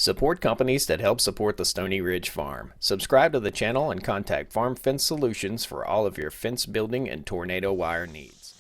Support companies that help support the Stoney Ridge Farm. Subscribe to the channel and contact Farm Fence Solutions for all of your fence building and tornado wire needs.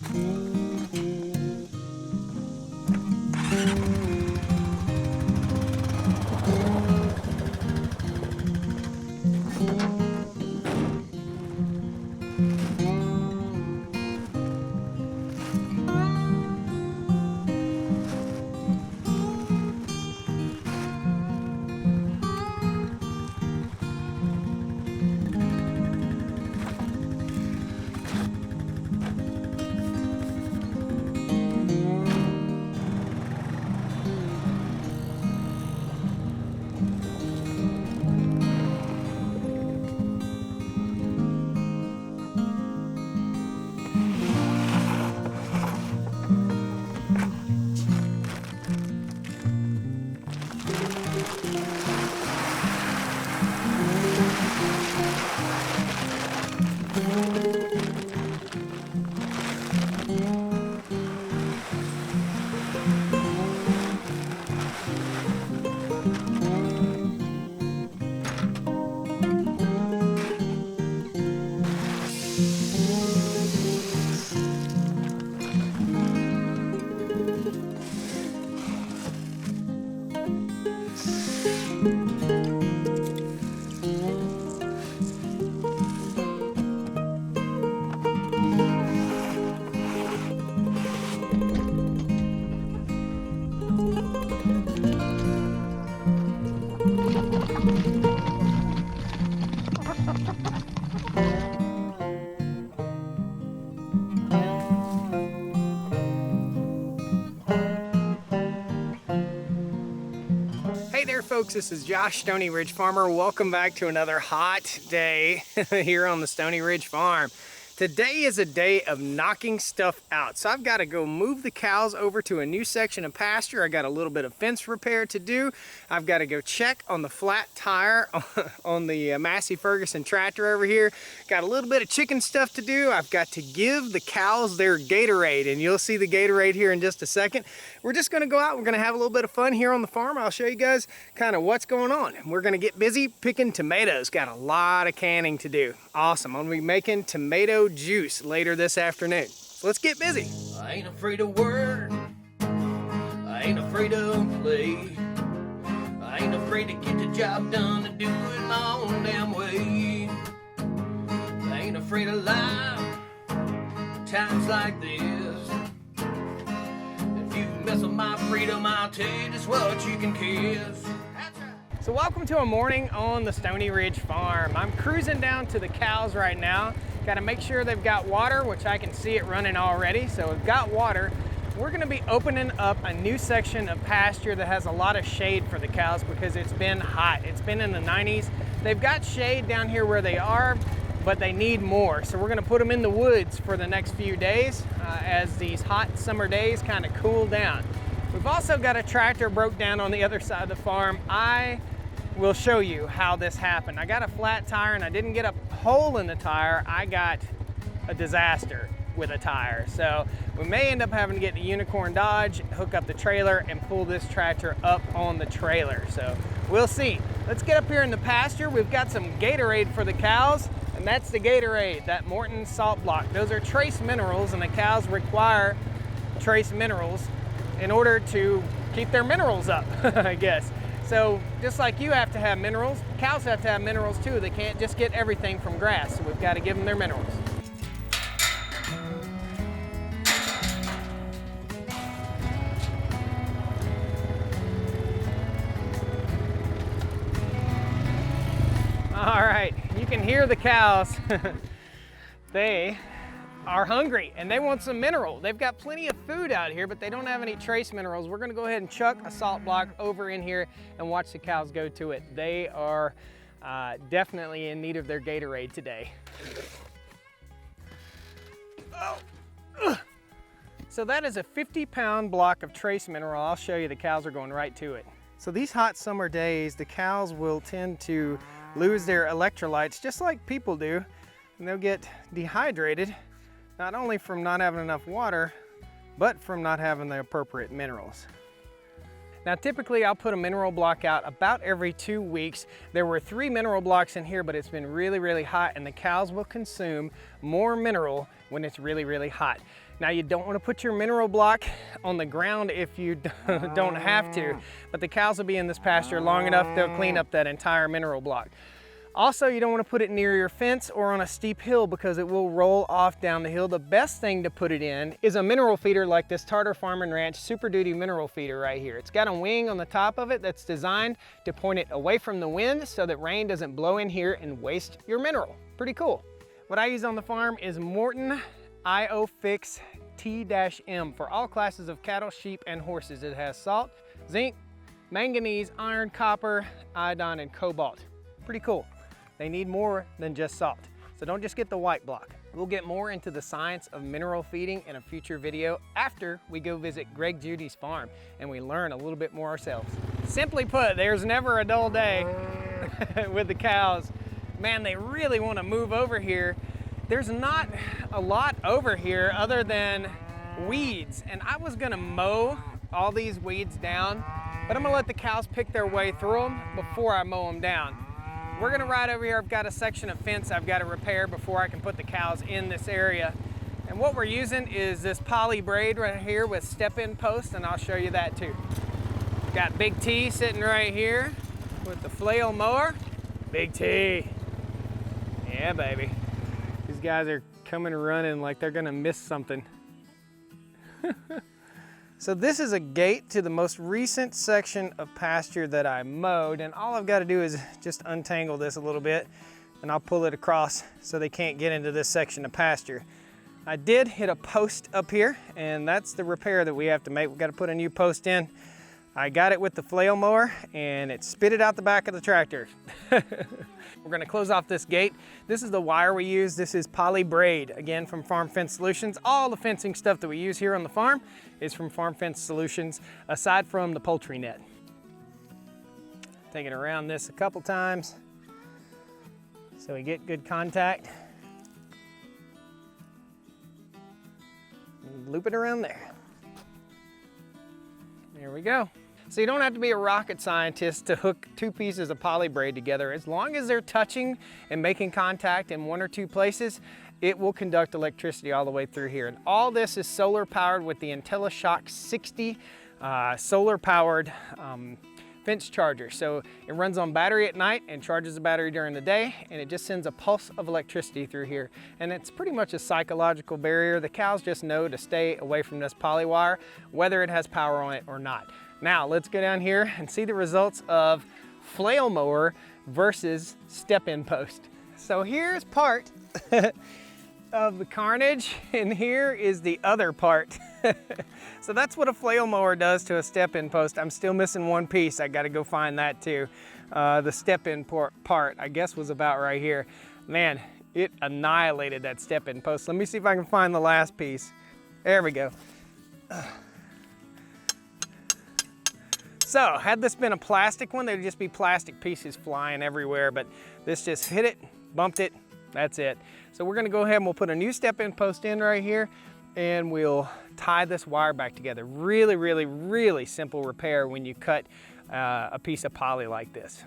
Hey there folks, this is Josh, Stoney Ridge Farmer. Welcome back to another hot day here on the Stoney Ridge Farm. Today is a day of knocking stuff out. So I've got to go move the cows over to a new section of pasture. I got a little bit of fence repair to do. I've got to go check on the flat tire on the Massey Ferguson tractor over here. Got a little bit of chicken stuff to do. I've got to give the cows their Gatorade, and you'll see the Gatorade here in just a second. We're just going to go out. We're going to have a little bit of fun here on the farm. I'll show you guys kind of what's going on. We're going to get busy picking tomatoes. Got a lot of canning to do. Awesome. I'm going to be making tomato juice later this afternoon. So let's get busy. I ain't afraid of work. I ain't afraid of play. I ain't afraid to get the job done and do it my own damn way. I ain't afraid of life. Times like this. If you mess with my freedom, I'll tell you just what you can kiss. So welcome to a morning on the Stoney Ridge Farm. I'm cruising down to the cows right now. Got to make sure they've got water, which I can see it running already. So we've got water. We're going to be opening up a new section of pasture that has a lot of shade for the cows because it's been hot. It's been in the 90s. They've got shade down here where they are, but they need more. So we're going to put them in the woods for the next few days as these hot summer days kind of cool down. We've also got a tractor broke down on the other side of the farm. I will show you how this happened. I got a flat tire and I didn't get a hole in the tire. I got a disaster with a tire. So we may end up having to get the Unicorn Dodge, hook up the trailer and pull this tractor up on the trailer. So we'll see. Let's get up here in the pasture. We've got some Gatorade for the cows, and that's the Gatorade, that Morton salt block. Those are trace minerals, and the cows require trace minerals in order to keep their minerals up, I guess. So just like you have to have minerals, cows have to have minerals too. They can't just get everything from grass, so we've got to give them their minerals. All right, you can hear the cows. They are hungry and they want some mineral. They've got plenty of food out here, but they don't have any trace minerals. We're gonna go ahead and chuck a salt block over in here and watch the cows go to it. They are definitely in need of their Gatorade today. Oh. Ugh. So that is a 50-pound block of trace mineral. I'll show you, the cows are going right to it. So these hot summer days, the cows will tend to lose their electrolytes just like people do, and they'll get dehydrated, not only from not having enough water, but from not having the appropriate minerals. Now typically I'll put a mineral block out about every 2 weeks. There were 3 mineral blocks in here, but it's been really, really hot, and the cows will consume more mineral when it's really, really hot. Now you don't want to put your mineral block on the ground if you don't have to, but the cows will be in this pasture long enough, they'll clean up that entire mineral block. Also, you don't want to put it near your fence or on a steep hill because it will roll off down the hill. The best thing to put it in is a mineral feeder like this Tartar Farm and Ranch Super Duty mineral feeder right here. It's got a wing on the top of it that's designed to point it away from the wind so that rain doesn't blow in here and waste your mineral. Pretty cool. What I use on the farm is Morton IO-Fix T-M for all classes of cattle, sheep, and horses. It has salt, zinc, manganese, iron, copper, iodine, and cobalt. Pretty cool. They need more than just salt. So don't just get the white block. We'll get more into the science of mineral feeding in a future video after we go visit Greg Judy's farm and we learn a little bit more ourselves. Simply put, there's never a dull day with the cows. Man, they really want to move over here. There's not a lot over here other than weeds, and I was gonna mow all these weeds down, but I'm gonna let the cows pick their way through them before I mow them down. We're gonna ride over here. I've got a section of fence I've got to repair before I can put the cows in this area. And what we're using is this poly braid right here with step-in posts, and I'll show you that too. Got Big T sitting right here with the flail mower. Big T. Yeah, baby. These guys are coming running like they're gonna miss something. So this is a gate to the most recent section of pasture that I mowed, and all I've got to do is just untangle this a little bit and I'll pull it across so they can't get into this section of pasture. I did hit a post up here, and that's the repair that we have to make. We've got to put a new post in. I got it with the flail mower and it spit it out the back of the tractor. We're gonna close off this gate. This is the wire we use. This is poly braid, again from Farm Fence Solutions. All the fencing stuff that we use here on the farm is from Farm Fence Solutions, aside from the poultry net. Take it around this a couple times so we get good contact. And loop it around there. There we go. So you don't have to be a rocket scientist to hook 2 pieces of poly braid together. As long as they're touching and making contact in 1 or 2 places, it will conduct electricity all the way through here. And all this is solar powered with the IntelliShock 60 solar powered fence charger. So it runs on battery at night and charges the battery during the day, and it just sends a pulse of electricity through here. And it's pretty much a psychological barrier. The cows just know to stay away from this poly wire, whether it has power on it or not. Now let's go down here and see the results of flail mower versus step-in post. So here's part of the carnage, and here is the other part. So that's what a flail mower does to a step-in post. I'm still missing 1 piece. I gotta go find that too. The step-in part, I guess, was about right here. Man, it annihilated that step-in post. Let me see if I can find the last piece. There we go. So, had this been a plastic one, there'd just be plastic pieces flying everywhere, but this just hit it, bumped it, that's it. So we're gonna go ahead and we'll put a new step-in post in right here, and we'll tie this wire back together. Really, really, really simple repair when you cut a piece of poly like this.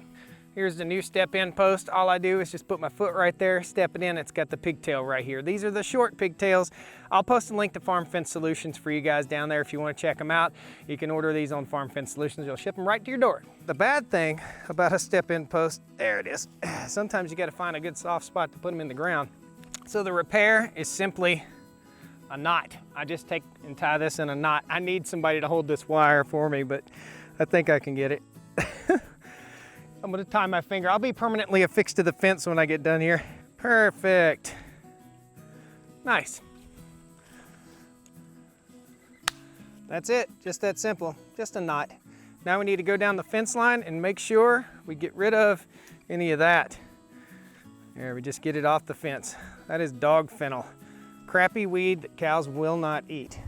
Here's the new step-in post. All I do is just put my foot right there, step it in. It's got the pigtail right here. These are the short pigtails. I'll post a link to Farm Fence Solutions for you guys down there if you want to check them out. You can order these on Farm Fence Solutions. They'll ship them right to your door. The bad thing about a step-in post, there it is. Sometimes you got to find a good soft spot to put them in the ground. So the repair is simply a knot. I just take and tie this in a knot. I need somebody to hold this wire for me, but I think I can get it. I'm gonna tie my finger. I'll be permanently affixed to the fence when I get done here. Perfect. Nice. That's it, just that simple, just a knot. Now we need to go down the fence line and make sure we get rid of any of that. There, we just get it off the fence. That is dog fennel. Crappy weed that cows will not eat.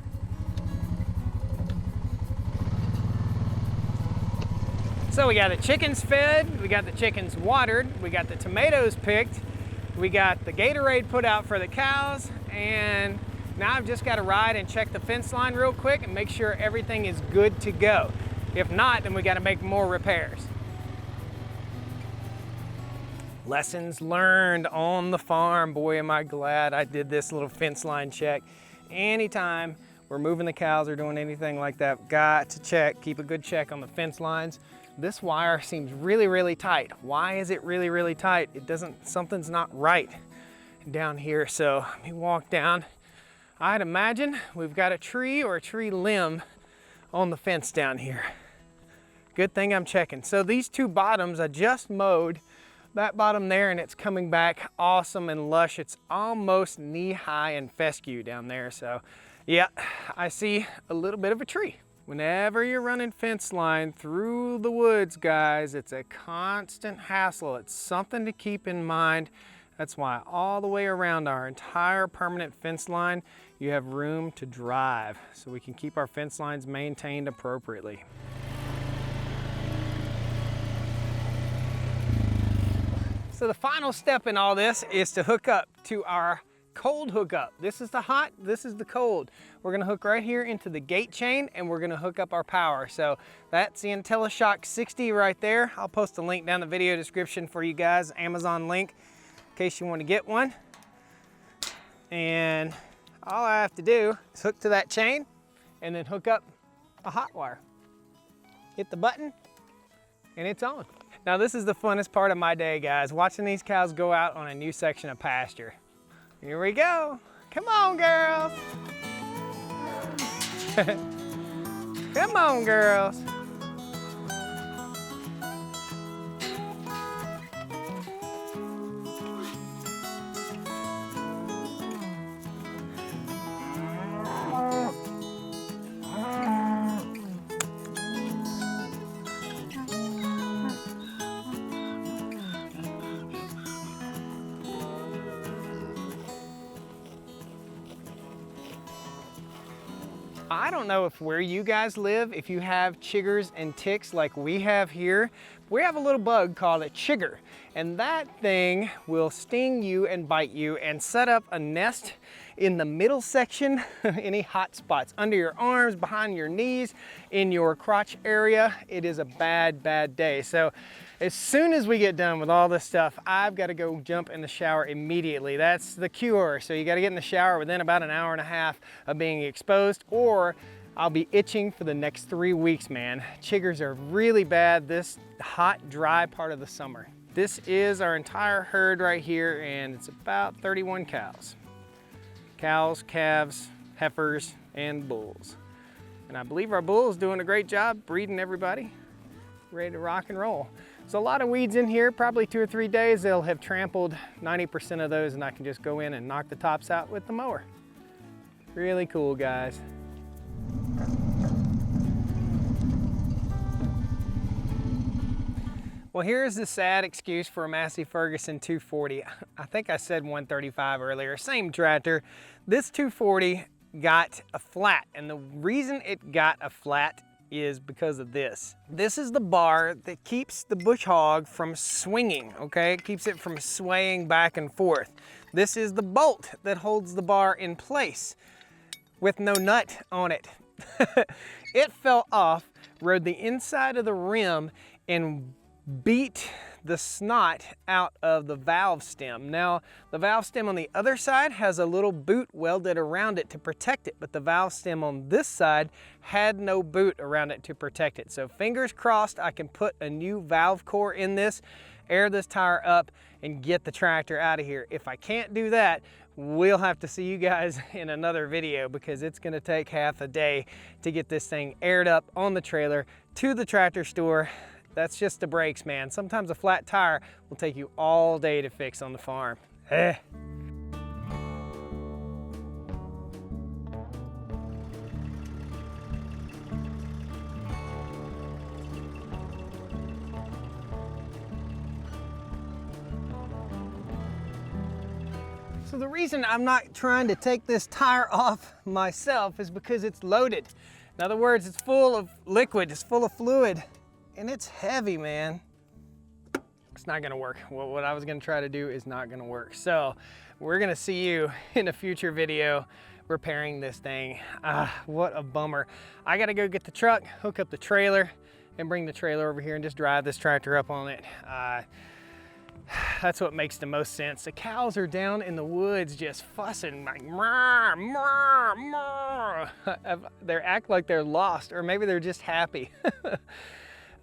So we got the chickens fed, we got the chickens watered, we got the tomatoes picked, we got the Gatorade put out for the cows, and now I've just got to ride and check the fence line real quick and make sure everything is good to go. If not, then we got to make more repairs. Lessons learned on the farm. Boy, am I glad I did this little fence line check. Anytime we're moving the cows or doing anything like that, got to check, keep a good check on the fence lines. This wire seems really, really tight. Why is it really, really tight? It doesn't, something's not right down here. So let me walk down. I'd imagine we've got a tree or a tree limb on the fence down here. Good thing I'm checking. So these two bottoms, I just mowed that bottom there and it's coming back awesome and lush. It's almost knee-high and fescue down there. So yeah, I see a little bit of a tree. Whenever you're running fence line through the woods, guys, it's a constant hassle. It's something to keep in mind. That's why all the way around our entire permanent fence line, you have room to drive so we can keep our fence lines maintained appropriately. So the final step in all this is to hook up to our cold hookup. This is the hot, this is the cold. We're gonna hook right here into the gate chain and we're gonna hook up our power. So that's the IntelliShock 60 right there. I'll post a link down in the video description for you guys, Amazon link, in case you want to get one. And all I have to do is hook to that chain and then hook up a hot wire. Hit the button and it's on. Now this is the funnest part of my day, guys, watching these cows go out on a new section of pasture. Here we go. Come on, girls. Come on, girls. I don't know if where you guys live, if you have chiggers and ticks like we have here. We have a little bug called a chigger, and that thing will sting you and bite you and set up a nest in the middle section, any hot spots, under your arms, behind your knees, in your crotch area. It is a bad, bad day. So as soon as we get done with all this stuff, I've got to go jump in the shower immediately. That's the cure. So you got to get in the shower within about an hour and a half of being exposed, or I'll be itching for the next 3 weeks, man. Chiggers are really bad this hot, dry part of the summer. This is our entire herd right here, and it's about 31 cows. Cows, calves, heifers, and bulls. And I believe our bull is doing a great job breeding everybody, ready to rock and roll. So a lot of weeds in here, probably 2 or 3 days, they'll have trampled 90% of those, and I can just go in and knock the tops out with the mower. Really cool, guys. Well, here's the sad excuse for a Massey Ferguson 240. I think I said 135 earlier, same tractor. This 240 got a flat, and the reason it got a flat is because of this. This is the bar that keeps the bush hog from swinging, okay? It keeps it from swaying back and forth. This is the bolt that holds the bar in place with no nut on it. It fell off, rode the inside of the rim, and beat the snot out of the valve stem. Now, the valve stem on the other side has a little boot welded around it to protect it, but the valve stem on this side had no boot around it to protect it. So fingers crossed I can put a new valve core in this, air this tire up, and get the tractor out of here. If I can't do that, we'll have to see you guys in another video, because it's gonna take half a day to get this thing aired up on the trailer to the tractor store. That's just the brakes, man. Sometimes a flat tire will take you all day to fix on the farm. So the reason I'm not trying to take this tire off myself is because it's loaded. In other words, it's full of liquid, it's full of fluid. And it's heavy, man. It's not gonna work. What I was gonna try to do is not gonna work. So we're gonna see you in a future video repairing this thing. What a bummer. I gotta go get the truck, hook up the trailer. and bring the trailer over here and just drive this tractor up on it. That's what makes the most sense. The cows are down in the woods just fussing, like, murr, murr, murr. They act like they're lost, or maybe they're just happy.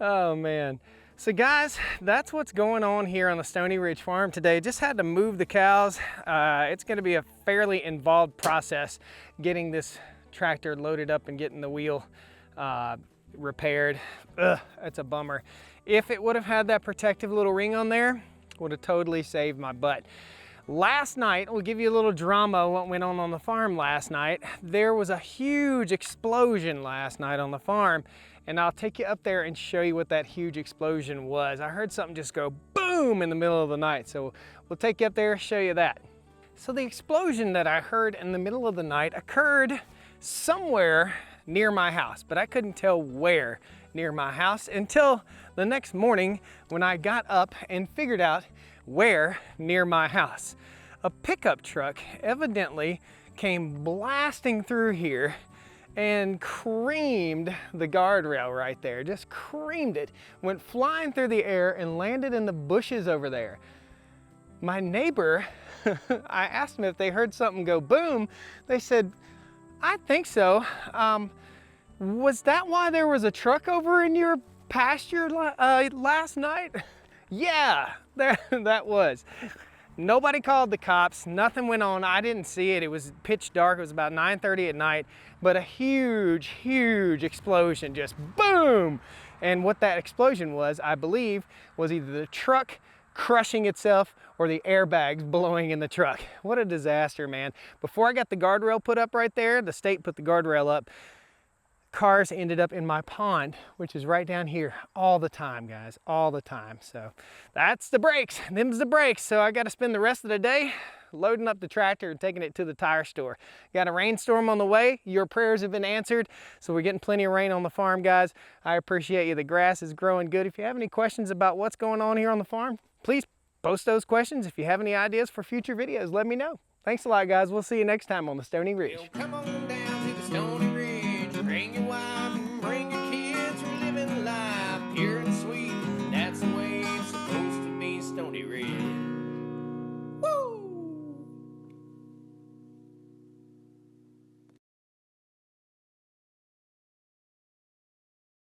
Oh man. So guys, that's what's going on here on the Stoney Ridge farm today. Just had to move the cows. It's gonna be a fairly involved process getting this tractor loaded up and getting the wheel repaired. That's a bummer. If it would have had that protective little ring on there, would have totally saved my butt. Last night, we'll give you a little drama what went on the farm last night. There was a huge explosion last night on the farm, and I'll take you up there and show you what that huge explosion was. I heard something just go boom in the middle of the night, so we'll take you up there and show you that. So the explosion that I heard in the middle of the night occurred somewhere near my house, but I couldn't tell where near my house until the next morning when I got up and figured out where near my house. A pickup truck evidently came blasting through here and creamed the guardrail right there, just creamed it, went flying through the air and landed in the bushes over there. My neighbor, I asked them if they heard something go boom. They said, I think so. Was that why there was a truck over in your pasture last night? Yeah, that was. Nobody called the cops, nothing went on. I didn't see it. It was pitch dark. It was about 9:30 at night, but a huge, huge explosion, just boom. And what that explosion was, I believe, was either the truck crushing itself or the airbags blowing in the truck. What a disaster, man. Before I got the guardrail put up right there, the state put the guardrail up, cars ended up in my pond, which is right down here all the time, guys, all the time. So that's the brakes, them's the brakes. So I got to spend the rest of the day loading up the tractor and taking it to the tire store. Got a rainstorm on the way. Your prayers have been answered. So we're getting plenty of rain on the farm, guys. I appreciate you. The grass is growing good. If you have any questions about what's going on here on the farm, please post those questions. If you have any ideas for future videos, let me know. Thanks a lot, guys. We'll see you next time on the Stoney Ridge. Come on